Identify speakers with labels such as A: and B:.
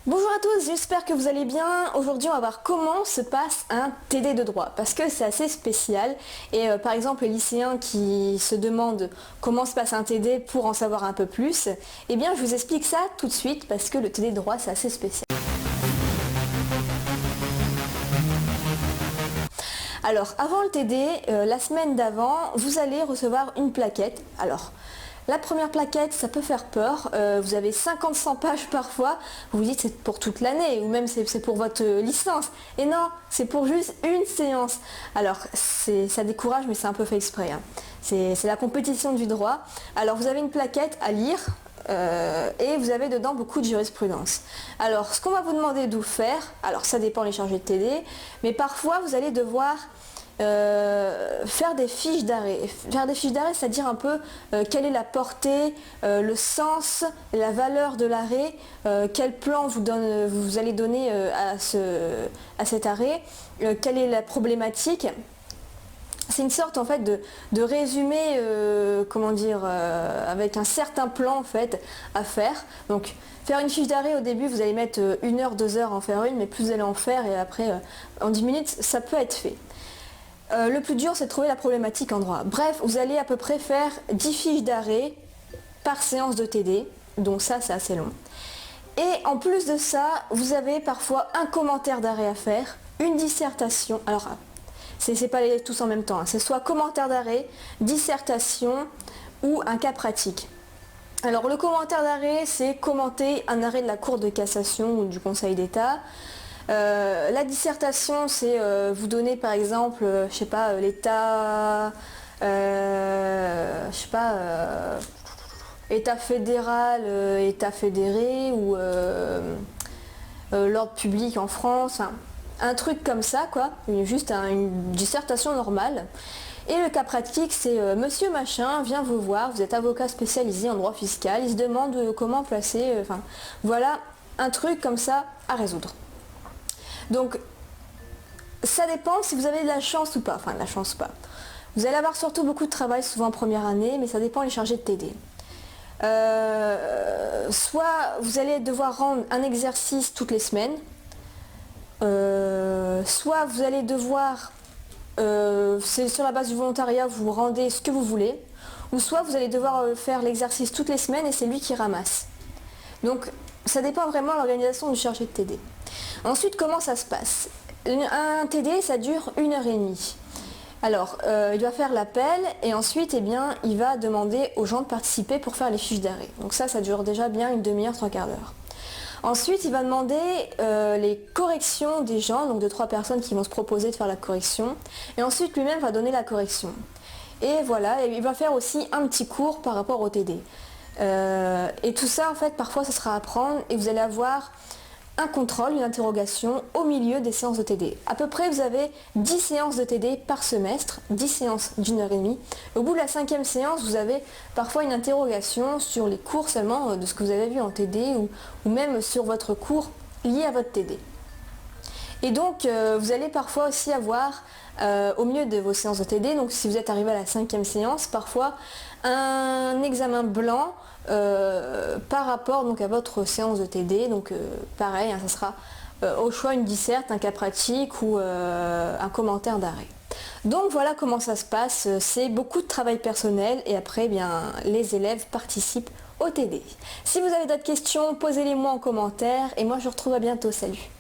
A: Bonjour à tous, j'espère que vous allez bien. Aujourd'hui on va voir comment se passe un TD de droit parce que c'est assez spécial et par exemple les lycéens qui se demandent comment se passe un TD pour en savoir un peu plus, eh bien je vous explique ça tout de suite parce que le TD de droit c'est assez spécial. Alors avant le TD, la semaine d'avant, vous allez recevoir une plaquette. Alors la première plaquette, ça peut faire peur, vous avez 50-100 pages parfois, vous vous dites c'est pour toute l'année ou même c'est pour votre licence. Et non, c'est pour juste une séance. Alors ça décourage mais c'est un peu fait exprès, hein. C'est la compétition du droit. Alors vous avez une plaquette à lire et vous avez dedans beaucoup de jurisprudence. Alors ce qu'on va vous demander de faire, alors ça dépend les chargés de TD, mais parfois vous allez devoir faire des fiches d'arrêt. Faire des fiches d'arrêt, c'est-à-dire un peu quelle est la portée, le sens, la valeur de l'arrêt, quel plan vous allez donner à cet arrêt, quelle est la problématique. C'est une sorte en fait de résumé, comment dire, avec un certain plan en fait à faire. Donc faire une fiche d'arrêt au début, vous allez mettre 1 heure, 2 heures à en faire une, mais plus vous allez en faire et après en 10 minutes, ça peut être fait. Le plus dur, c'est de trouver la problématique en droit. Bref, vous allez à peu près faire 10 fiches d'arrêt par séance de TD, donc ça, c'est assez long. Et en plus de ça, vous avez parfois un commentaire d'arrêt à faire, une dissertation. Alors, c'est pas tous en même temps, hein. C'est soit commentaire d'arrêt, dissertation ou un cas pratique. Alors, le commentaire d'arrêt, c'est commenter un arrêt de la Cour de cassation ou du Conseil d'État. La dissertation, c'est vous donner par exemple, je sais pas, l'état, je sais pas, état fédéral, état fédéré ou l'ordre public en France, hein. Un truc comme ça quoi, juste une dissertation normale. Et le cas pratique, c'est monsieur machin vient vous voir, vous êtes avocat spécialisé en droit fiscal, il se demande comment placer, enfin voilà, un truc comme ça à résoudre. Donc, ça dépend si vous avez de la chance ou pas. Enfin, de la chance ou pas. Vous allez avoir surtout beaucoup de travail, souvent en première année, mais ça dépend des chargés de TD. Soit vous allez devoir rendre un exercice toutes les semaines, soit vous allez devoir, c'est sur la base du volontariat, vous rendez ce que vous voulez, ou soit vous allez devoir faire l'exercice toutes les semaines et c'est lui qui ramasse. Donc, ça dépend vraiment de l'organisation du chargé de TD. Ensuite, comment ça se passe? Un TD, ça dure 1h30. Alors, il va faire l'appel et ensuite, eh bien, il va demander aux gens de participer pour faire les fiches d'arrêt. Donc ça dure déjà bien une demi-heure, 3/4 d'heure. Ensuite, il va demander les corrections des gens, donc de 3 personnes qui vont se proposer de faire la correction. Et ensuite, lui-même va donner la correction. Et voilà, et il va faire aussi un petit cours par rapport au TD. Et tout ça, en fait, parfois, ça sera à apprendre et vous allez avoir un contrôle, une interrogation au milieu des séances de TD. À peu près, vous avez 10 séances de TD par semestre, 10 séances d'1h30. Au bout de la 5e séance, vous avez parfois une interrogation sur les cours seulement de ce que vous avez vu en TD ou même sur votre cours lié à votre TD. Et donc, vous allez parfois aussi avoir, au milieu de vos séances de TD, donc si vous êtes arrivé à la 5e séance, parfois un examen blanc par rapport donc, à votre séance de TD. Donc pareil, hein, ça sera au choix une disserte, un cas pratique ou un commentaire d'arrêt. Donc voilà comment ça se passe, c'est beaucoup de travail personnel et après, eh bien, les élèves participent au TD. Si vous avez d'autres questions, posez-les moi en commentaire et moi je vous retrouve à bientôt, salut!